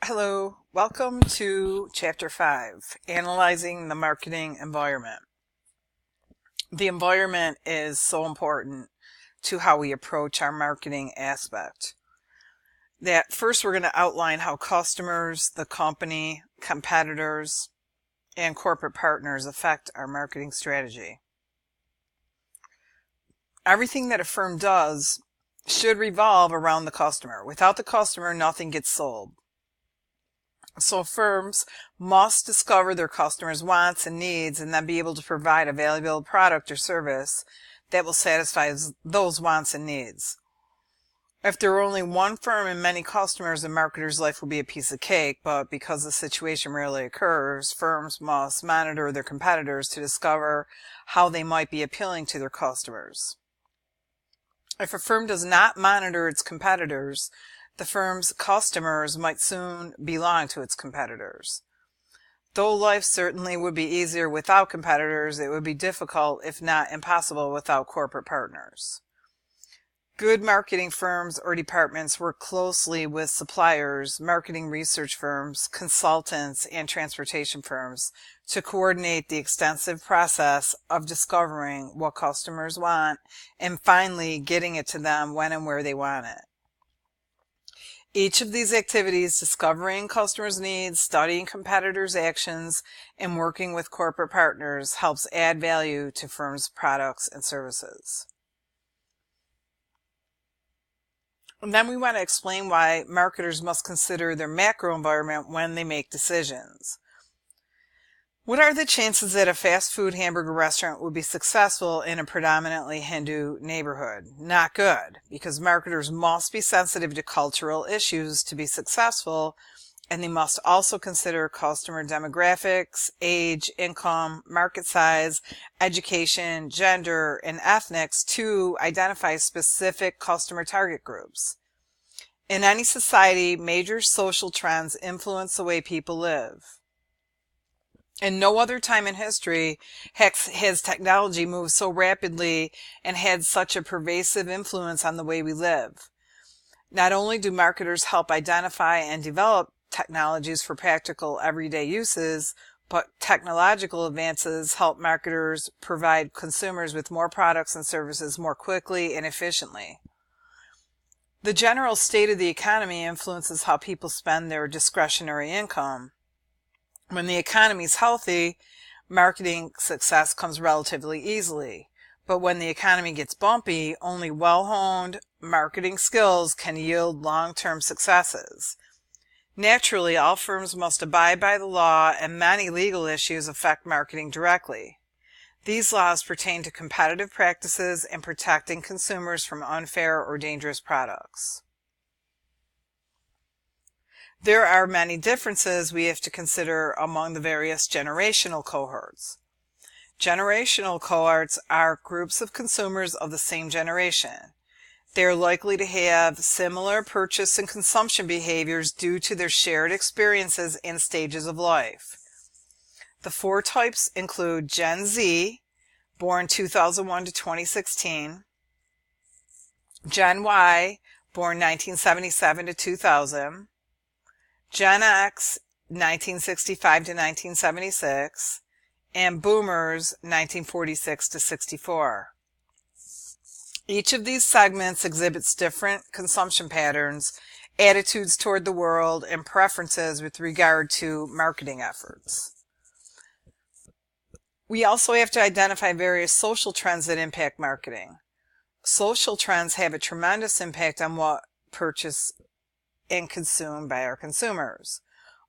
Hello, welcome to Chapter 5, Analyzing the Marketing Environment. The environment is so important to how we approach our marketing aspect. That first we're going to outline how customers, the company, competitors, and corporate partners affect our marketing strategy. Everything that a firm does should revolve around the customer. Without the customer, nothing gets sold. So firms must discover their customers' wants and needs and then be able to provide a valuable product or service that will satisfy those wants and needs. If there were only one firm and many customers, a marketer's life would be a piece of cake, but because the situation rarely occurs, firms must monitor their competitors to discover how they might be appealing to their customers. If a firm does not monitor its competitors, the firm's customers might soon belong to its competitors. Though life certainly would be easier without competitors, it would be difficult, if not impossible, without corporate partners. Good marketing firms or departments work closely with suppliers, marketing research firms, consultants, and transportation firms to coordinate the extensive process of discovering what customers want and finally getting it to them when and where they want it. Each of these activities, discovering customers' needs, studying competitors' actions, and working with corporate partners, helps add value to firms' products and services. And then we want to explain why marketers must consider their macro environment when they make decisions. What are the chances that a fast food hamburger restaurant would be successful in a predominantly Hindu neighborhood? Not good, because marketers must be sensitive to cultural issues to be successful, and they must also consider customer demographics, age, income, market size, education, gender, and ethnics to identify specific customer target groups. In any society, major social trends influence the way people live. In no other time in history has technology moved so rapidly and had such a pervasive influence on the way we live. Not only do marketers help identify and develop technologies for practical everyday uses, but technological advances help marketers provide consumers with more products and services more quickly and efficiently. The general state of the economy influences how people spend their discretionary income. When the economy is healthy, marketing success comes relatively easily. But when the economy gets bumpy, only well-honed marketing skills can yield long-term successes. Naturally, all firms must abide by the law, and many legal issues affect marketing directly. These laws pertain to competitive practices and protecting consumers from unfair or dangerous products. There are many differences we have to consider among the various generational cohorts. Generational cohorts are groups of consumers of the same generation. They are likely to have similar purchase and consumption behaviors due to their shared experiences and stages of life. The four types include Gen Z, born 2001 to 2016, Gen Y, born 1977 to 2000, Gen X, 1965 to 1976, and Boomers, 1946 to 64. Each of these segments exhibits different consumption patterns, attitudes toward the world, and preferences with regard to marketing efforts. We also have to identify various social trends that impact marketing. Social trends have a tremendous impact on what purchased and consumed by our consumers.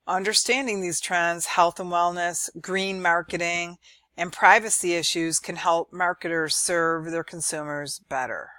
Understanding these trends, health and wellness, green marketing, and privacy issues can help marketers serve their consumers better.